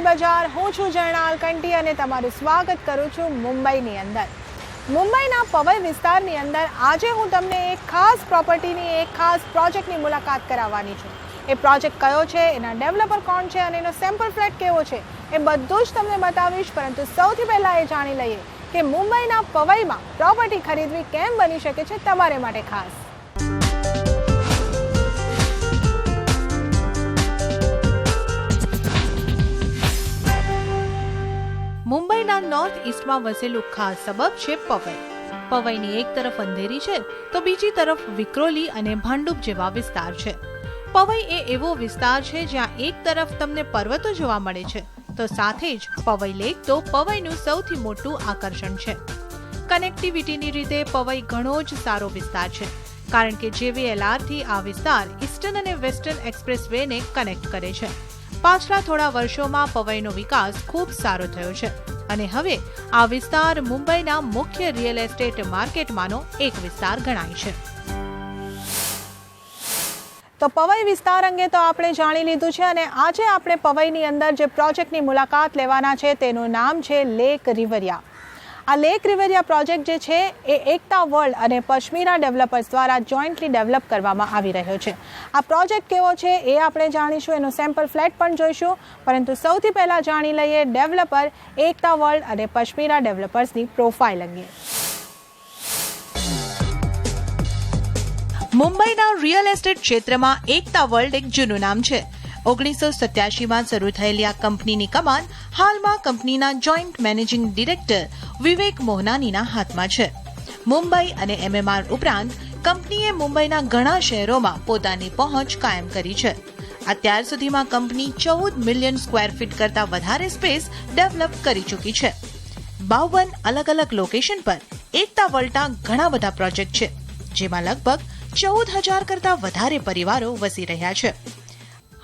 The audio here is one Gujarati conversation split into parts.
બજાર. હું છું જર્નાલ કંટી અને તમારું સ્વાગત કરું છું મુંબઈની અંદર. મુંબઈના પવઈ વિસ્તારની અંદર આજે હું તમને એક ખાસ પ્રોપર્ટીની, એક ખાસ પ્રોજેક્ટની મુલાકાત કરાવવાની છું. એ પ્રોજેક્ટ કયો છે, એના ડેવલપર કોણ છે અને એનો સેમ્પલ ફ્લેટ કેવો છે, એ બધું જ તમને બતાવીશ. પરંતુ સૌથી પહેલાં એ જાણી લઈએ કે મુંબઈના પવઈમાં પ્રોપર્ટી ખરીદવી કેમ બની શકે છે તમારે માટે ખાસ. મુંબઈના નોર્થ ઈસ્ટમાં વસેલું ખાસ સબબ છે પવઈ. પવઈની એક તરફ અંધેરી છે તો બીજી તરફ વિક્રોલી અને ભાંડુપ જેવા વિસ્તાર છે. પવઈ એ એવો વિસ્તાર છે જ્યાં એક તરફ તમને પર્વતો જોવા મળે છે તો સાથે જ પવઈ લેક તો પવઈનું સૌથી મોટું આકર્ષણ છે. કનેક્ટિવિટીની રીતે પવઈ ઘણો જ સારો વિસ્તાર છે કારણ કે JVLR થી આ વિસ્તાર ઈસ્ટર્ન અને વેસ્ટર્ન એક્સપ્રેસ વેને કનેક્ટ કરે છે. પાછલા થોડા વર્ષોમાં પવઈનો વિકાસ ખૂબ સારો થયો છે અને હવે આ વિસ્તાર મુંબઈના મુખ્ય રિયલ એસ્ટેટ માર્કેટમાંનો એક વિસ્તાર ગણાય છે. તો પવઈ વિસ્તાર અંગે તો આપણે જાણી લીધું છે અને આજે આપણે પવઈની અંદર જે પ્રોજેક્ટની મુલાકાત લેવાના છે તેનું નામ છે લેક રિવરિયા. આ લેક રિવરિયા પ્રોજેક્ટ જે છે એ એકતા વર્લ્ડ અને પશ્મિરા ડેવલપર્સ દ્વારા જોઈન્ટલી ડેવલપ કરવામાં આવી રહ્યો છે. આ પ્રોજેક્ટ કેવો છે એ આપણે જાણીશું, એનો સેમ્પલ ફ્લેટ પણ જોઈશું. પરંતુ સૌથી પહેલાં જાણી લઈએ ડેવલપર એકતા વર્લ્ડ અને પશ્મિરા ડેવલપર્સની પ્રોફાઇલ અંગે. મુંબઈના રિયલ એસ્ટેટ ક્ષેત્રમાં એકતા વર્લ્ડ એક જૂનું નામ છે. 1987માં શરૂ થયેલી આ કંપનીની કમાન હાલમાં કંપનીના જોઈન્ટ મેનેજિંગ ડિરેક્ટર વિવેક મોહનાનીના હાથમાં છે. મુંબઈ અને MMR ઉપરાંત કંપનીએ મુંબઈના ઘણા શહેરોમાં પોતાની પહોંચ કાયમ કરી છે. અત્યાર સુધીમાં કંપની 14 મિલિયન સ્ક્વેર ફીટ કરતાં વધારે સ્પેસ ડેવલપ કરી ચૂકી છે. 52 અલગ અલગ લોકેશન પર એકતા વર્લ્ડના ઘણા બધા પ્રોજેક્ટ છે જેમાં લગભગ 14,000 કરતાં વધારે પરિવારો વસી રહ્યા છે.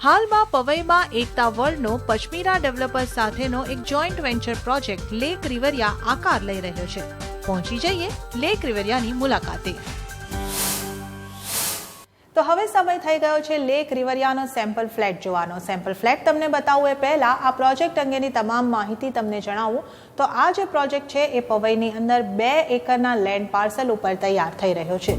હાલમાં પવઈમાં એકતા વર્લ્ડનો પશ્મિરા ડેવલપર્સ સાથેનો એક જોઈન્ટ વેન્ચર પ્રોજેક્ટ લેક રિવરિયા આકાર લઈ રહ્યો છે. પહોંચી જઈએ લેક રિવરિયાની મુલાકાતે. તો હવે સમય થઈ ગયો છે લેક રિવરિયાનો સેમ્પલ ફ્લેટ જોવાનો. સેમ્પલ ફ્લેટ તમને બતાવું એ પહેલા આ પ્રોજેક્ટ અંગેની તમામ માહિતી તમને જણાવું તો આ જે પ્રોજેક્ટ છે એ પવઈની અંદર 2 એકરના લેન્ડ પાર્સલ ઉપર તૈયાર થઈ રહ્યો છે.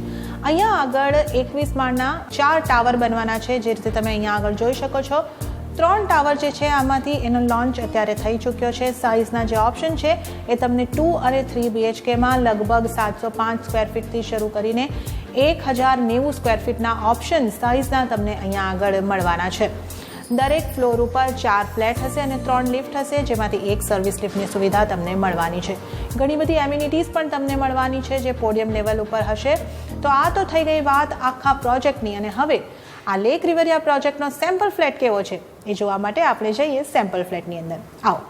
અહીંયા આગળ 21 માળના 4 ટાવર બનવાના છે, જે રીતે તમે અહીંયા આગળ જોઈ શકો છો. 3 ટાવર જે છે આમાંથી એનો લોન્ચ અત્યારે થઈ ચૂક્યો છે. સાઇઝના જે ઓપ્શન છે એ તમને 2 અને 3 BHKમાં લગભગ 705 સ્ક્વેર ફીટથી શરૂ કરીને 1090 સ્ક્વેર ફીટના ઓપ્શન સાઇઝના તમને અહીંયા આગળ મળવાના છે. દરેક ફ્લોર ઉપર 4 ફ્લેટ હશે અને 3 લિફ્ટ હશે, જેમાંથી એક સર્વિસ લિફ્ટની સુવિધા તમને મળવાની છે. ઘણી બધી એમ્યુનિટીઝ પણ તમને મળવાની છે જે પોડિયમ લેવલ ઉપર હશે. તો આ તો થઈ ગઈ વાત આખા પ્રોજેક્ટની અને હવે આ લેક રિવરિયા પ્રોજેક્ટનો સેમ્પલ ફ્લેટ કેવો છે એ જોવા માટે આપણે જઈએ સેમ્પલ ફ્લેટની અંદર. આવો.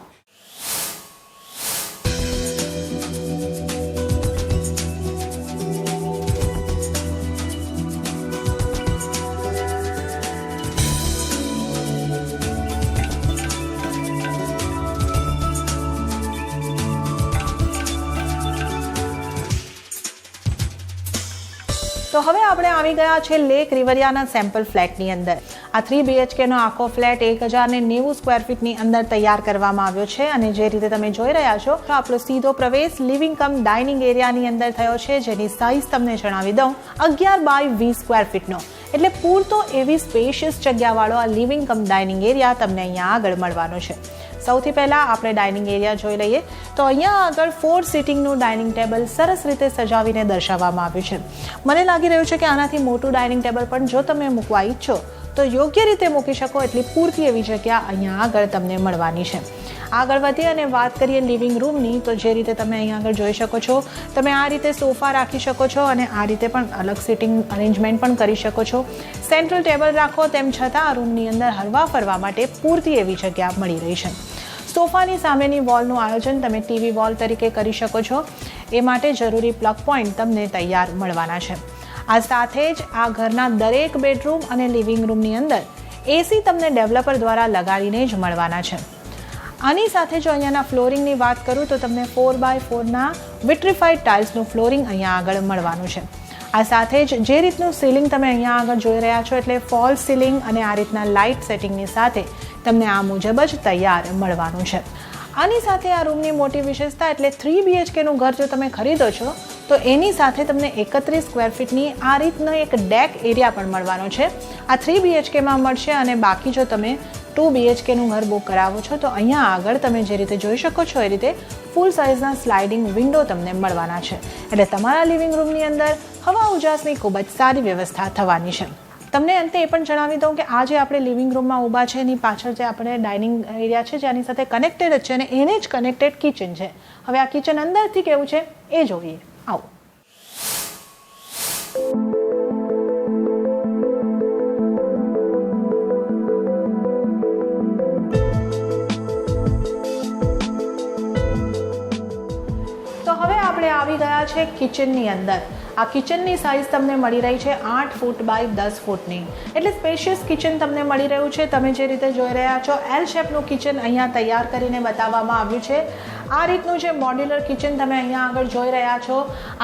તો હવે આપણે આવી ગયા છે લેક રિવરિયાના સેમ્પલ ફ્લેટની અંદર. આ 3 BHKનો આખો ફ્લેટ 1090 સ્ક્વેર ફીટની અંદર તૈયાર કરવામાં આવ્યો છે અને જે રીતે તમે જોઈ રહ્યા છો તો આપણો સીધો પ્રવેશ લિવિંગ કમ ડાઇનિંગ એરિયાની અંદર થયો છે, જેની સાઇઝ તમને જણાવી દઉં 11 બાય 20 સ્ક્વેર ફીટનો. એટલે પૂરતો એવી સ્પેશિયસ જગ્યાવાળો આ લિવિંગ કમ ડાઇનિંગ એરિયા તમને અહીંયા આગળ મળવાનો છે. સૌથી પહેલાં આપણે ડાઇનિંગ એરિયા જોઈ લઈએ તો અહીંયા આગળ 4 સિટિંગનું ડાઇનિંગ ટેબલ સરસ રીતે સજાવીને દર્શાવવામાં આવ્યું છે. મને લાગી રહ્યું છે કે આનાથી મોટું ડાઇનિંગ ટેબલ પણ જો તમે મૂકવા ઈચ્છો તો યોગ્ય રીતે મૂકી શકો એટલી પૂરતી એવી જગ્યા અહીંયા આગળ તમને મળવાની છે. આગળ વધી અને વાત કરીએ લિવિંગ રૂમની તો જે રીતે તમે અહીંયા આગળ જોઈ શકો છો, તમે આ રીતે સોફા રાખી શકો છો અને આ રીતે પણ અલગ સિટિંગ અરેન્જમેન્ટ પણ કરી શકો છો. સેન્ટ્રલ ટેબલ રાખો તેમ છતાં આ રૂમની અંદર હરવા ફરવા માટે પૂરતી એવી જગ્યા મળી રહી છે. સોફાની સામેની વોલનું આયોજન તમે ટીવી વોલ તરીકે કરી શકો છો. એ માટે જરૂરી પ્લગ પોઈન્ટ તમને તૈયાર મળવાના છે. આ સાથે જ આ ઘરના દરેક બેડરૂમ અને લિવિંગ રૂમની અંદર AC તમને ડેવલપર દ્વારા લગાડીને જ મળવાના છે. આની સાથે જો અહીંયાના ફ્લોરિંગની વાત કરું તો તમને 4x4ના વિટ્રિફાઈડ ટાઇલ્સનું ફ્લોરિંગ અહીંયા આગળ મળવાનું છે. આ સાથે જ જે રીતનું સીલિંગ તમે અહીંયા આગળ જોઈ રહ્યા છો એટલે ફોલ સીલિંગ અને આ રીતના લાઇટ સેટિંગની સાથે તમને આ મુજબ જ તૈયાર મળવાનું છે. આની સાથે આ રૂમની મોટી વિશેષતા એટલે 3 BHKનું ઘર જો તમે ખરીદો છો તો એની સાથે તમને 31 સ્ક્વેર ફીટની આ રીતનો એક ડેક એરિયા પણ મળવાનો છે. આ 3 BHKમાં મળશે અને બાકી જો તમે 2 BHKનું ઘર બુક કરાવો છો તો અહીંયા આગળ તમે જે રીતે જોઈ શકો છો એ રીતે ફૂલ સાઇઝના સ્લાઇડિંગ વિન્ડો તમને મળવાના છે. એટલે તમારા લિવિંગ રૂમની અંદર હવા ઉજાસની ખૂબ જ સારી વ્યવસ્થા થવાની છે. તમને અંતે એ પણ જણાવી દઉં કે આ જે આપણે લિવિંગ રૂમમાં ઊભા છે એની પાછળ જે આપણે ડાઇનિંગ એરિયા છે જેની સાથે કનેક્ટેડ જ છે અને એને જ કનેક્ટેડ કિચન છે. હવે આ કિચન અંદરથી કેવું છે એ જોઈએ. આવો. તો હવે આપણે આવી ગયા છે કિચનની અંદર. આ કિચનની સાઇઝ તમને મળી રહી છે 8 ફૂટ બાય 10 ફૂટની. એટલે સ્પેશિયસ કિચન તમને મળી રહ્યું છે. તમે જે રીતે જોઈ રહ્યા છો એલ શેપનું કિચન અહીંયા તૈયાર કરીને બતાવવામાં આવ્યું છે. આ રીતનું જે મોડ્યુલર કિચન તમે અહીંયા આગળ જોઈ રહ્યા છો,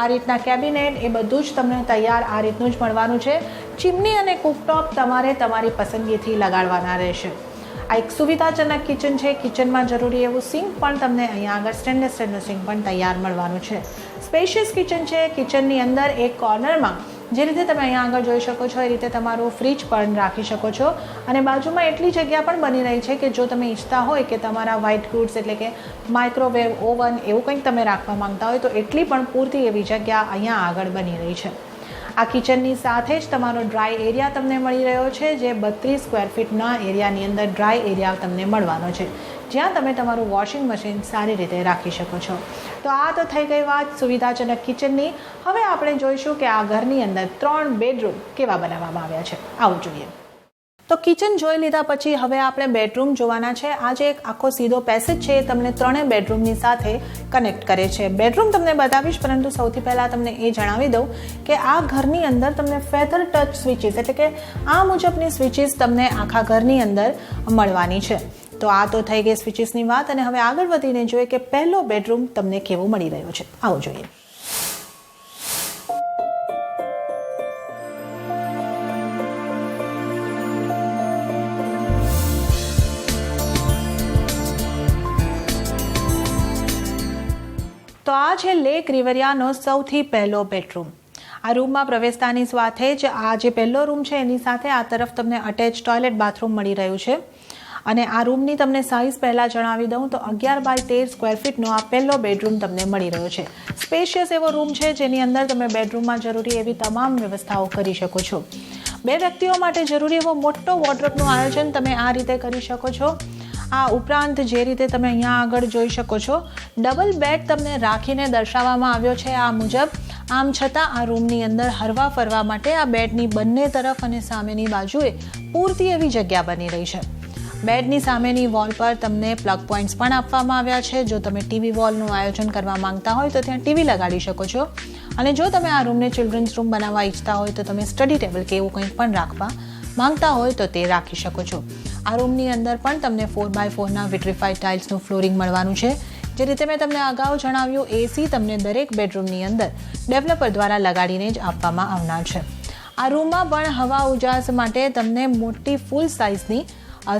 આ રીતના કેબિનેટ એ બધું જ તમને તૈયાર આ રીતનું જ મળવાનું છે. ચીમની અને કુકટોપ તમારે તમારી પસંદગીથી લગાડવાના રહેશે. આ એક સુવિધાજનક કિચન છે. કિચનમાં જરૂરી એવું સિંક પણ તમને અહીંયા આગળ સ્ટેનલેસ સ્ટીલનું સિંક પણ તૈયાર મળવાનું છે. સ્પેશિયસ કિચન છે. કિચનની અંદર એક કોર્નરમાં જે રીતે તમે અહીંયા આગળ જોઈ શકો છો એ રીતે તમારું ફ્રીજ પણ રાખી શકો છો અને બાજુમાં એટલી જગ્યા પણ બની રહી છે કે જો તમે ઈચ્છતા હોય કે તમારા વ્હાઇટ ગુડ્સ એટલે કે માઇક્રોવેવ, ઓવન એવું કંઈક તમે રાખવા માંગતા હોય તો એટલી પણ પૂરતી એવી જગ્યા અહીંયા આગળ બની રહી છે. આ કિચનની સાથે જ તમારો ડ્રાય એરિયા તમને મળી રહ્યો છે જે 32 સ્ક્વેર ફીટના એરિયાની અંદર ડ્રાય એરિયા તમને મળવાનો છે જ્યાં તમે તમારું વોશિંગ મશીન સારી રીતે રાખી શકો છો. તો આ તો થઈ ગઈ વાત સુવિધાજનક કિચનની. હવે આપણે જોઈશું કે આ ઘરની અંદર 3 બેડરૂમ કેવા બનાવવામાં આવ્યા છે. આવું જોઈએ. તો કિચન જોઈ લીધા પછી હવે આપણે બેડરૂમ જોવાના છે. આ જે એક આખો સીધો પેસેજ છે એ તમને 3 બેડરૂમની સાથે કનેક્ટ કરે છે. બેડરૂમ તમને બતાવીશ પરંતુ સૌથી પહેલાં તમને એ જણાવી દઉં કે આ ઘરની અંદર તમને ફેધર ટચ સ્વિચીસ એટલે કે આ મુજબની સ્વિચીસ તમને આખા ઘરની અંદર મળવાની છે. તો આ તો થઈ ગઈ સ્વિચીસની વાત અને હવે આગળ વધીને જોઈએ કે પહેલો બેડરૂમ તમને કેવો મળી રહ્યો છે. આવું જોઈએ. તો આ છે લેક રિવરિયાનો સૌથી પહેલો બેડરૂમ. આ રૂમમાં પ્રવેશતાની સાથે જ આ જે પહેલો રૂમ છે એની સાથે આ તરફ તમને અટેચ ટોયલેટ બાથરૂમ મળી રહ્યું છે અને આ રૂમની તમને સાઇઝ પહેલાં જણાવી દઉં તો 11 બાય 13 સ્ક્વેર ફીટનો આ પહેલો બેડરૂમ તમને મળી રહ્યો છે. સ્પેશિયસ એવો રૂમ છે જેની અંદર તમે બેડરૂમમાં જરૂરી એવી તમામ વ્યવસ્થાઓ કરી શકો છો. 2 વ્યક્તિઓ માટે જરૂરી એવો મોટો વોર્ડરોબનું આયોજન તમે આ રીતે કરી શકો છો. આ ઉપરાંત જે રીતે તમે અહીંયા આગળ જોઈ શકો છો ડબલ બેડ તમને રાખીને દર્શાવવામાં આવ્યો છે આ મુજબ. આમ છતાં આ રૂમની અંદર હરવા ફરવા માટે આ બેડની બંને તરફ અને સામેની બાજુએ પૂરતી એવી જગ્યા બની રહી છે. બેડની સામેની વોલ પર તમને પ્લગ પોઈન્ટ્સ પણ આપવામાં આવ્યા છે. જો તમે ટીવી વોલનું આયોજન કરવા માંગતા હોય તો ત્યાં ટીવી લગાડી શકો છો અને જો તમે આ રૂમને ચિલ્ડ્રન્સ રૂમ બનાવવા ઈચ્છતા હોય તો તમે સ્ટડી ટેબલ કે એવું કંઈક પણ રાખવા માંગતા હોય તો તે રાખી શકો છો. આ રૂમની અંદર પણ તમને 4x4ના વિટ્રીફાઈડ ટાઇલ્સનું ફ્લોરિંગ મળવાનું છે. જે રીતે મેં તમને અગાઉ જણાવ્યું એસી તમને દરેક બેડરૂમની અંદર ડેવલપર દ્વારા લગાડીને જ આપવામાં આવનાર છે. આ રૂમમાં પણ હવા ઉજાસ માટે તમને મોટી ફૂલ સાઇઝની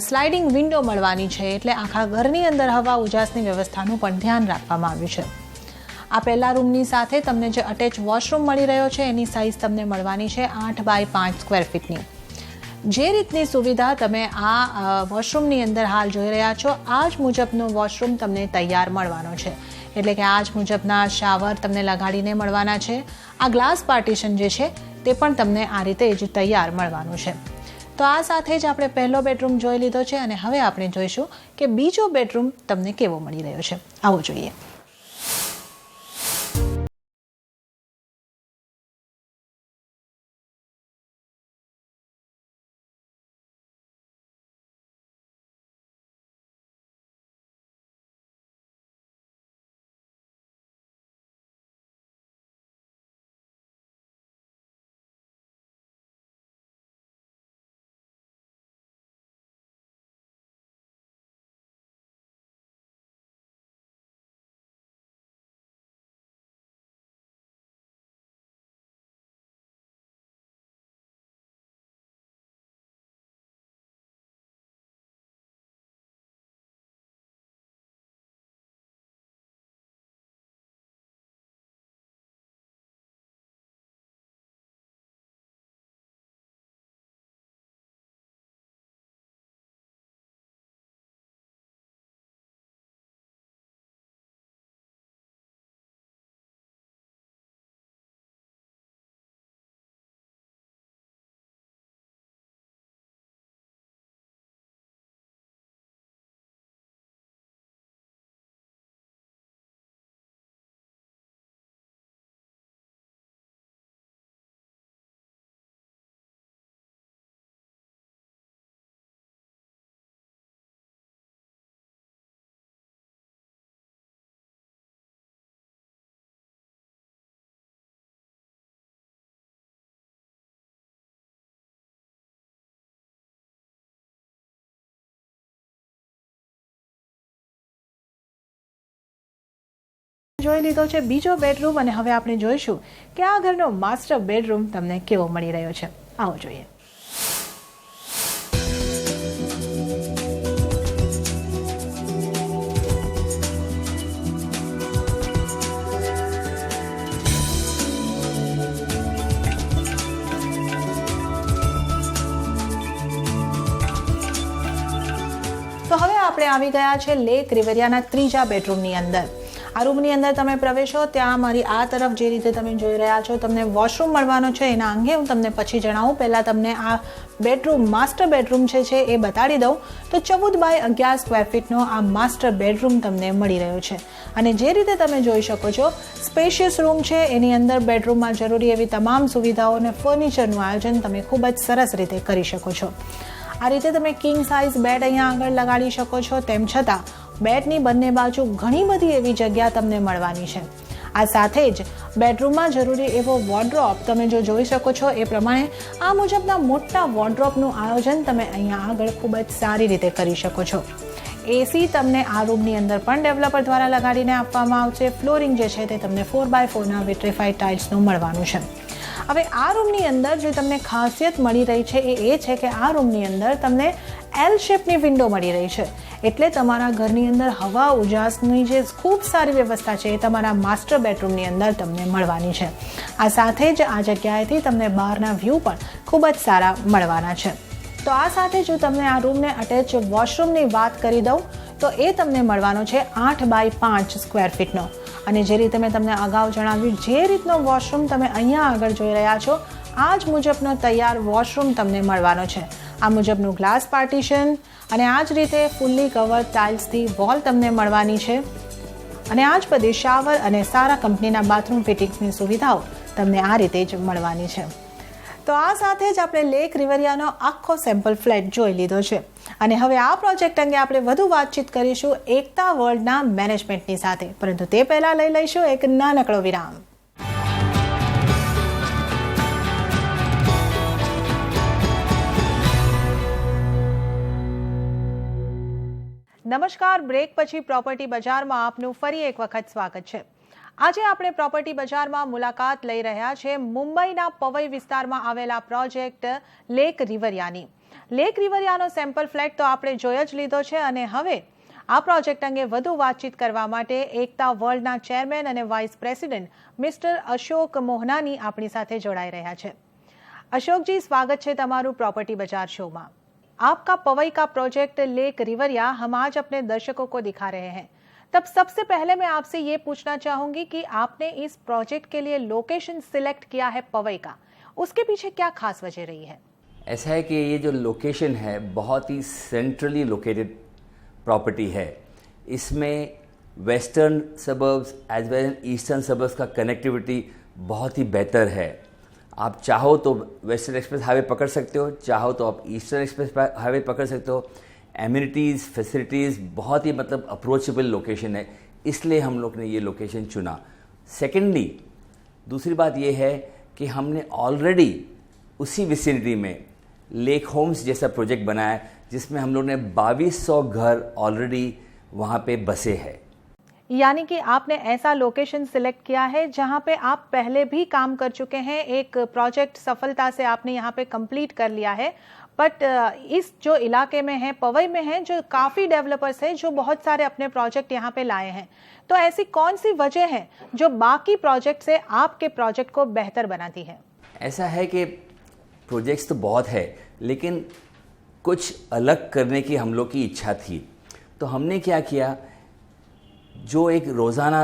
સ્લાઇડિંગ વિન્ડો મળવાની છે એટલે આખા ઘરની અંદર હવા ઉજાસની વ્યવસ્થાનું પણ ધ્યાન રાખવામાં આવ્યું છે. આ પહેલા રૂમની સાથે તમને જે અટેચ વોશરૂમ મળી રહ્યો છે એની સાઇઝ તમને મળવાની છે 8 બાય 5 સ્ક્વેર ફીટની. જે રીતની સુવિધા તમે આ વોશરૂમની અંદર હાલ જોઈ રહ્યા છો આ જ મુજબનો વોશરૂમ તમને તૈયાર મળવાનો છે. એટલે કે આ જ મુજબના શાવર તમને લગાડીને મળવાના છે. આ ગ્લાસ પાર્ટીશન જે છે તે પણ તમને આ રીતે જ તૈયાર મળવાનું છે. તો આ સાથે જ આપણે પહેલો બેડરૂમ જોઈ લીધો છે અને હવે આપણે જોઈશું કે બીજો બેડરૂમ તમને કેવો મળી રહ્યો છે. આવું જોઈએ. જોઈ લીધો છે બીજો બેડરૂમ અને હવે આપણે જોઈશું કે આ ઘરનો માસ્ટર બેડરૂમ તમને કેવો મળી રહ્યો છે. આવો જોઈએ. તો હવે આપણે આવી ગયા છે લેક રિવરિયાના ત્રીજા બેડરૂમની અંદર. આ રૂમની અંદર તમે પ્રવેશો ત્યાં મારી આ તરફ જે રીતે તમે જોઈ રહ્યા છો તમને વોશરૂમ મળવાનો છે. એના અંગે હું તમને પછી જણાવું. પહેલાં તમને આ બેડરૂમ માસ્ટર બેડરૂમ છે એ બતાડી દઉં તો 14 બાય 11 સ્ક્વેર ફીટનો આ માસ્ટર બેડરૂમ તમને મળી રહ્યો છે. અને જે રીતે તમે જોઈ શકો છો સ્પેશિયસ રૂમ છે. એની અંદર બેડરૂમમાં જરૂરી એવી તમામ સુવિધાઓ અને ફર્નિચરનું આયોજન તમે ખૂબ જ સરસ રીતે કરી શકો છો. આ રીતે તમે કિંગ સાઇઝ બેડ અહીંયા આગળ લગાડી શકો છો. તેમ છતાં બેડની બંને બાજુ ઘણી બધી એવી જગ્યા તમને મળવાની છે. આ સાથે જ બેડરૂમમાં જરૂરી એવો વોર્ડરોબ તમે જો જોઈ શકો છો એ પ્રમાણે આ મુજબના મોટા વોર્ડરોબનું આયોજન તમે અહીંયા આગળ ખૂબ જ સારી રીતે કરી શકો છો. એસી તમને આ રૂમની અંદર પણ ડેવલપર દ્વારા લગાડીને આપવામાં આવશે. ફ્લોરિંગ જે છે તે તમને 4x4ના વિટ્રીફાઈડ ટાઇલ્સનું મળવાનું છે. હવે આ રૂમની અંદર જે તમને ખાસિયત મળી રહી છે એ છે કે આ રૂમની અંદર તમને એલ શેપની વિન્ડો મળી રહી છે. એટલે તમારા ઘરની અંદર હવા ઉજાસની જે ખૂબ સારી વ્યવસ્થા છે એ તમારા માસ્ટર બેડરૂમની અંદર તમને મળવાની છે. આ સાથે જ આ જગ્યાએથી તમને બહારના વ્યૂ પણ ખૂબ જ સારા મળવાના છે. તો આ સાથે જો તમને આ રૂમને અટેચ વોશરૂમની વાત કરી દઉં તો એ તમને મળવાનો છે 8 બાય 5 સ્ક્વેર ફીટનો. અને જે રીતે મેં તમને અગાઉ જણાવ્યું જે રીતનો વોશરૂમ તમે અહીંયા આગળ જોઈ રહ્યા છો આ જ મુજબનો તૈયાર વોશરૂમ તમને મળવાનો છે. આ મુજબનું ગ્લાસ પાર્ટીશન અને આ જ રીતે ફૂલ્લી કવર ટાઇલ્સથી વોલ તમને મળવાની છે. અને આ જ બધી શાવર અને સારા કંપનીના બાથરૂમ ફિટિંગ્સની સુવિધાઓ તમને આ રીતે જ મળવાની છે. તો આ સાથે જ આપણે લેક રિવરિયાનો આખો સેમ્પલ ફ્લેટ જોઈ લીધો છે. અને હવે આ પ્રોજેક્ટ અંગે આપણે વધુ વાતચીત કરીશું એકતા વર્લ્ડના મેનેજમેન્ટની સાથે. પરંતુ તે પહેલા લઈ લઈશું એક નાનકડો વિરામ. નમસ્કાર. બ્રેક પછી પ્રોપર્ટી બજારમાં આપનું ફરી એક વખત સ્વાગત છે. આજે આપણે પ્રોપર્ટી બજારમાં મુલાકાત લઈ રહ્યા છે મુંબઈના પવઈ વિસ્તારમાં આવેલા પ્રોજેક્ટ લેક રિવરિયાની. લેક રિવરિયાનો સેમ્પલ ફ્લેટ તો આપણે જોઈ જ લીધો છે અને હવે આ પ્રોજેક્ટ અંગે વધુ વાતચીત કરવા માટે એકતા વર્લ્ડના ચેરમેન અને વાઇસ પ્રેસિડેન્ટ મિસ્ટર અશોક મોહનાની આપણી સાથે જોડાઈ રહ્યા છે. अशोक जी, स्वागत है તમારું प्रॉपर्टी बाजार शो में. आपका पवई का प्रोजेक्ट लेक रिवरिया हम आज अपने दर्शकों को दिखा रहे हैं. तब सबसे पहले मैं आपसे ये पूछना चाहूंगी कि आपने इस प्रोजेक्ट के लिए लोकेशन सिलेक्ट किया है पवई का, उसके पीछे क्या खास वजह रही है? ऐसा है कि ये जो लोकेशन है बहुत ही सेंट्रली लोकेटेड प्रॉपर्टी है. इसमें western suburbs as well as eastern suburbs का कनेक्टिविटी बहुत ही बेहतर है. आप चाहो तो वेस्टर्न एक्सप्रेस हाईवे पकड़ सकते हो, चाहो तो आप ईस्टर्न एक्सप्रेस हाईवे पकड़ सकते हो. एमिनिटीज़ फैसिलिटीज़ बहुत ही मतलब अप्रोचेबल लोकेशन है, इसलिए हम लोग ने ये लोकेशन चुना. सेकेंडली दूसरी बात ये है कि हमने ऑलरेडी उसी विसिनिटी में लेक होम्स जैसा प्रोजेक्ट बनाया है जिसमें हम लोग ने 2200 घर ऑलरेडी वहाँ पे बसे हैं. यानी कि आपने ऐसा लोकेशन सिलेक्ट किया है जहां पे आप पहले भी काम कर चुके हैं. एक प्रोजेक्ट सफलता से आपने यहाँ पे कंप्लीट कर लिया है. बट इस जो इलाके में है, पवई में है, जो काफ़ी डेवलपर्स हैं जो बहुत सारे अपने प्रोजेक्ट यहाँ पे लाए हैं. तो ऐसी कौन सी वजह है जो बाकी प्रोजेक्ट से आपके प्रोजेक्ट को बेहतर बनाती है? ऐसा है कि प्रोजेक्ट्स तो बहुत है लेकिन कुछ अलग करने की हम लोग की इच्छा थी. तो हमने क्या किया, जो एक रोज़ाना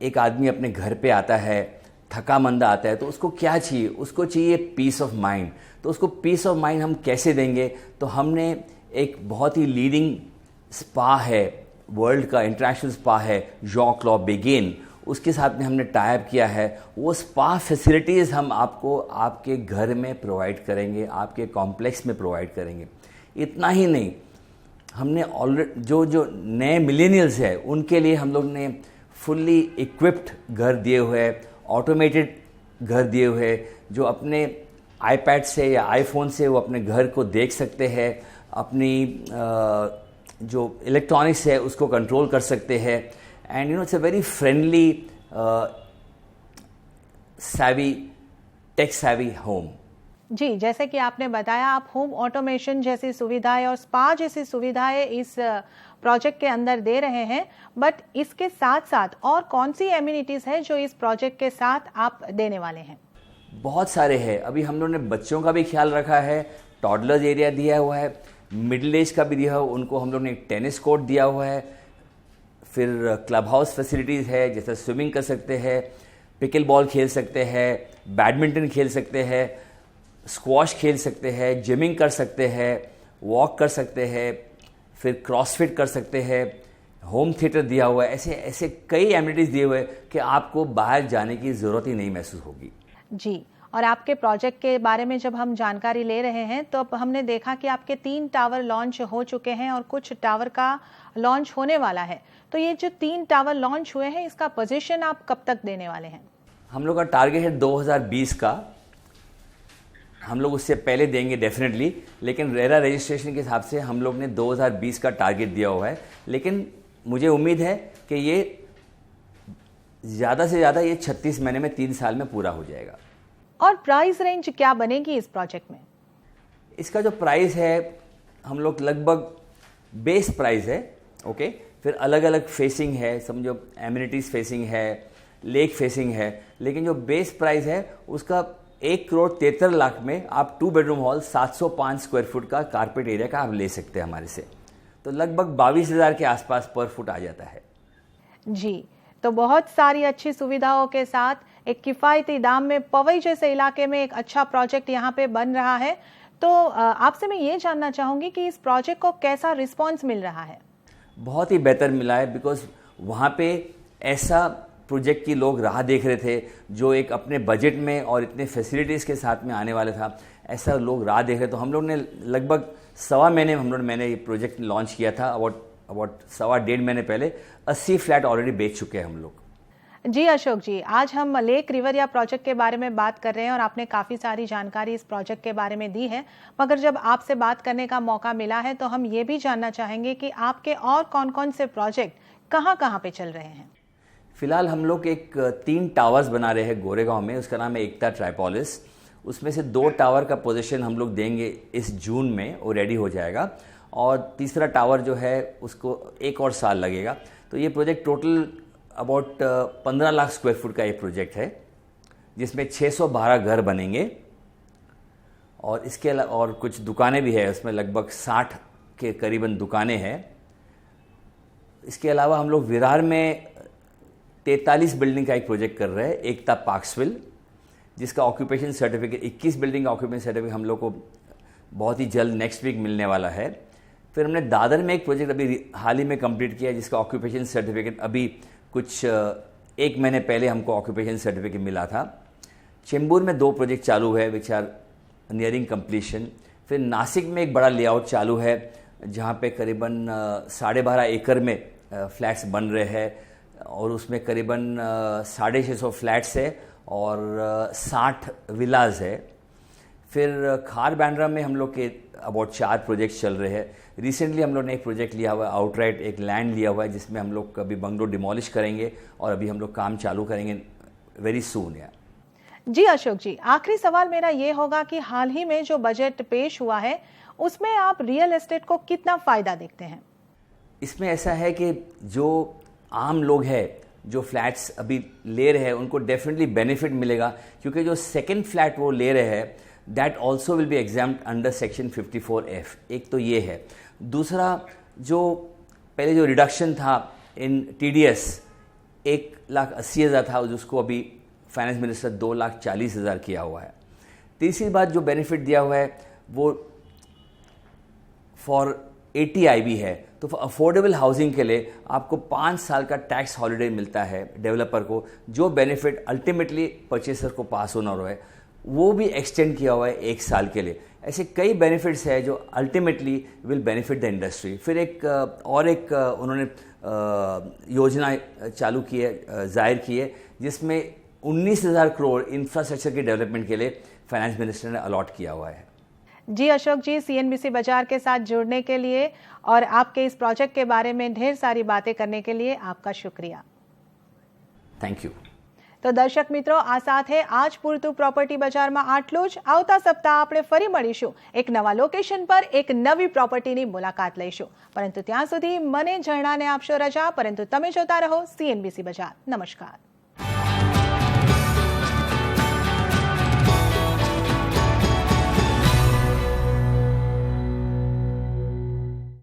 एक आदमी अपने घर पे आता है, थका मंदा आता है, तो उसको क्या चाहिए, उसको चाहिए पीस ऑफ माइंड. तो उसको पीस ऑफ माइंड हम कैसे देंगे, तो हमने एक बहुत ही लीडिंग स्पा है, वर्ल्ड का इंटरनेशनल स्पा है, जॉ क्लॉ बेगेन, उसके साथ में हमने टाई अप किया है. वो स्पा फैसिलिटीज़ हम आपको आपके घर में प्रोवाइड करेंगे, आपके कॉम्प्लेक्स में प्रोवाइड करेंगे. इतना ही नहीं, हमने ऑलरेडी जो नए मिलेनियल्स हैं उनके लिए हम लोग ने फुल्ली इक्विप्ड घर दिए हुए हैं, ऑटोमेटेड घर दिए हुए हैं, जो अपने आईपैड से या आईफोन से वो अपने घर को देख सकते हैं, अपनी जो इलेक्ट्रॉनिक्स है उसको कंट्रोल कर सकते हैं. and it's a very friendly, savvy, tech savvy home. जी, जैसे कि आपने बताया, आप होम ऑटोमेशन जैसी सुविधाएं और स्पा जैसी सुविधाएं इस प्रोजेक्ट के अंदर दे रहे हैं, बट इसके साथ साथ और कौन सी एमिनिटीज है जो इस प्रोजेक्ट के साथ आप देने वाले हैं? बहुत सारे हैं. अभी हम लोगों ने बच्चों का भी ख्याल रखा है, टॉडलर्स एरिया दिया हुआ है, मिडिल एज का भी दिया हुआ है, उनको हम लोग ने एक टेनिस कोर्ट दिया हुआ है, फिर क्लब हाउस फैसिलिटीज़ है, जैसे स्विमिंग कर सकते हैं, पिकल बॉल खेल सकते हैं, बैडमिंटन खेल सकते हैं, स्क्वॉश खेल सकते हैं, जिमिंग कर सकते हैं, वॉक कर सकते हैं, फिर क्रॉसफिट कर सकते हैं, होम थिएटर दिया हुआ है. ऐसे ऐसे कई एमिनिटीज़ दिए हुए हैं कि आपको बाहर जाने की ज़रूरत ही नहीं महसूस होगी. जी, और आपके प्रोजेक्ट के बारे में जब हम जानकारी ले रहे हैं तो अब हमने देखा कि आपके 3 टावर लॉन्च हो चुके हैं और कुछ टावर का लॉन्च होने वाला है. तो ये जो 3 टावर लॉन्च हुए हैं, इसका पोजीशन आप कब तक देने वाले हैं? हम लोग का टारगेट है 2020 का. हम लोग उससे पहले देंगे डेफिनेटली, लेकिन रेरा रजिस्ट्रेशन के हिसाब से हम लोग ने 2020 का टारगेट दिया हुआ है. लेकिन मुझे उम्मीद है कि ये ज़्यादा से ज़्यादा ये 36 महीने में 3 साल में पूरा हो जाएगा. और प्राइस रेंज क्या बनेगी इस प्रोजेक्ट में? इसका जो प्राइस है, हम लोग लगभग बेस प्राइस है, ओके. फिर अलग अलग फेसिंग है, समझो एमिनिटीज़ फेसिंग है, लेक फेसिंग है, लेकिन जो बेस प्राइस है उसका 1,73,00,000 में आप 2 बेडरूम हॉल 705 स्क्वायर फुट का कारपेट एरिया का आप ले सकते हैं हमारे से. तो लगभग 22,000 के आसपास पर फुट आ जाता है. जी, तो बहुत सारी अच्छी सुविधाओं के साथ एक किफ़ायती दाम में पवई जैसे इलाके में एक अच्छा प्रोजेक्ट यहाँ पे बन रहा है. तो आपसे मैं ये जानना चाहूँगी कि इस प्रोजेक्ट को कैसा रिस्पॉन्स मिल रहा है? बहुत ही बेहतर मिला है, बिकॉज वहाँ पे ऐसा प्रोजेक्ट की लोग राह देख रहे थे जो एक अपने बजट में और इतने फैसिलिटीज़ के साथ में आने वाला था. ऐसा लोग राह देख रहे. तो हम लोग ने लगभग 1.25 महीने मैंने ये प्रोजेक्ट लॉन्च किया था. अबाउट 1.25 महीने पहले 80 फ्लैट ऑलरेडी बेच चुके हैं हम लोग. जी अशोक जी, आज हम लेक रिवरिया प्रोजेक्ट के बारे में बात कर रहे हैं और आपने काफ़ी सारी जानकारी इस प्रोजेक्ट के बारे में दी है. मगर जब आपसे बात करने का मौका मिला है तो हम ये भी जानना चाहेंगे कि आपके और कौन कौन से प्रोजेक्ट कहाँ कहाँ पे चल रहे हैं? फिलहाल हम लोग एक 3 टावर्स बना रहे हैं गोरेगांव में. उसका नाम है एकता ट्राइपोलिस. उसमें से 2 टावर का पोजीशन हम लोग देंगे इस जून में, वो रेडी हो जाएगा. और तीसरा टावर जो है उसको 1 और साल लगेगा. तो ये project total about 15 lakh square foot का एक प्रोजेक्ट है, जिसमें 612 घर बनेंगे. और इसके अलावा और कुछ दुकानें भी है, उसमें लगभग 60 के करीबन दुकानें हैं. इसके अलावा हम लोग विरार में 43 बिल्डिंग का एक प्रोजेक्ट कर रहे हैं, एकता पार्क्सविल, जिसका ऑक्यूपेशन सर्टिफिकेट 21 बिल्डिंग का ऑक्यूपेशन सर्टिफिकेट हम लोग को बहुत ही जल्द नेक्स्ट वीक मिलने वाला है. फिर हमने दादर में एक प्रोजेक्ट अभी हाल ही में कंप्लीट किया, जिसका ऑक्यूपेशन सर्टिफिकेट अभी कुछ 1 महीने पहले हमको ऑक्यूपेशन सर्टिफिकेट मिला था. चेंबूर में 2 प्रोजेक्ट चालू है विच आर नियरिंग कंप्लीशन. फिर नासिक में एक बड़ा लेआउट चालू है जहाँ पे करीबन 12.5 एकड़ में फ्लैट्स बन रहे हैं और उसमें करीबन 650 फ्लैट्स है और 60 विलाज है. फिर खार बैंड्रा में हम लोग के अबाउट 4 प्रोजेक्ट चल रहे हैं. रिसेंटली हम लोग ने एक प्रोजेक्ट लिया हुआ है, आउटराइट एक लैंड लिया हुआ है, जिसमें हम लोग अभी बंगलो डिमोलिश करेंगे और अभी हम लोग काम चालू करेंगे वेरी सून. जी अशोक जी, आखिरी सवाल मेरा ये होगा कि हाल ही में जो बजट पेश हुआ है उसमें आप रियल एस्टेट को कितना फ़ायदा देखते हैं? इसमें ऐसा है कि जो आम लोग हैं जो फ्लैट्स अभी ले रहे हैं उनको डेफिनेटली बेनिफिट मिलेगा, क्योंकि जो सेकंड फ्लैट वो ले रहे हैं that also will be examined under section 54F. एक तो ये है. दूसरा, जो पहले जो रिडक्शन था इन TDS 1,80,000 था, उसको अभी फाइनेंस मिनिस्टर 2,40,000 किया हुआ है. तीसरी बात जो बेनिफिट दिया हुआ है वो फॉर 80IB है. तो अफोर्डेबल हाउसिंग के लिए आपको 5 साल का टैक्स हॉलिडे मिलता है डेवलपर को, जो बेनिफिट अल्टीमेटली परचेसर को पास होना है वो भी एक्सटेंड किया हुआ है 1 साल के लिए. ऐसे कई बेनिफिट्स है जो ultimately will benefit the industry. फिर एक उन्होंने योजना चालू की है, जाहिर की है, जिसमें 19,000 करोड़ इंफ्रास्ट्रक्चर के डेवलपमेंट के लिए फाइनेंस मिनिस्टर ने अलॉट किया हुआ है. जी अशोक जी, CNBC बाजार के साथ जुड़ने के लिए और आपके इस प्रोजेक्ट के बारे में ढेर सारी बातें करने के लिए आपका शुक्रिया। Thank you. तो दर्शक मित्रों, आ સાથે આજ પૂરતું પ્રોપર્ટી બજારમાં આટલું જ। આવતા સપ્તાહ આપણે ફરી મળીશું એક નવા લોકેશન પર એક નવી પ્રોપર્ટીની મુલાકાત લઈશું, પરંતુ ત્યાં સુધી મને જણાને આપશો રજા, પરંતુ તમે જોતા રહો CNBC બજાર। નમસ્કાર।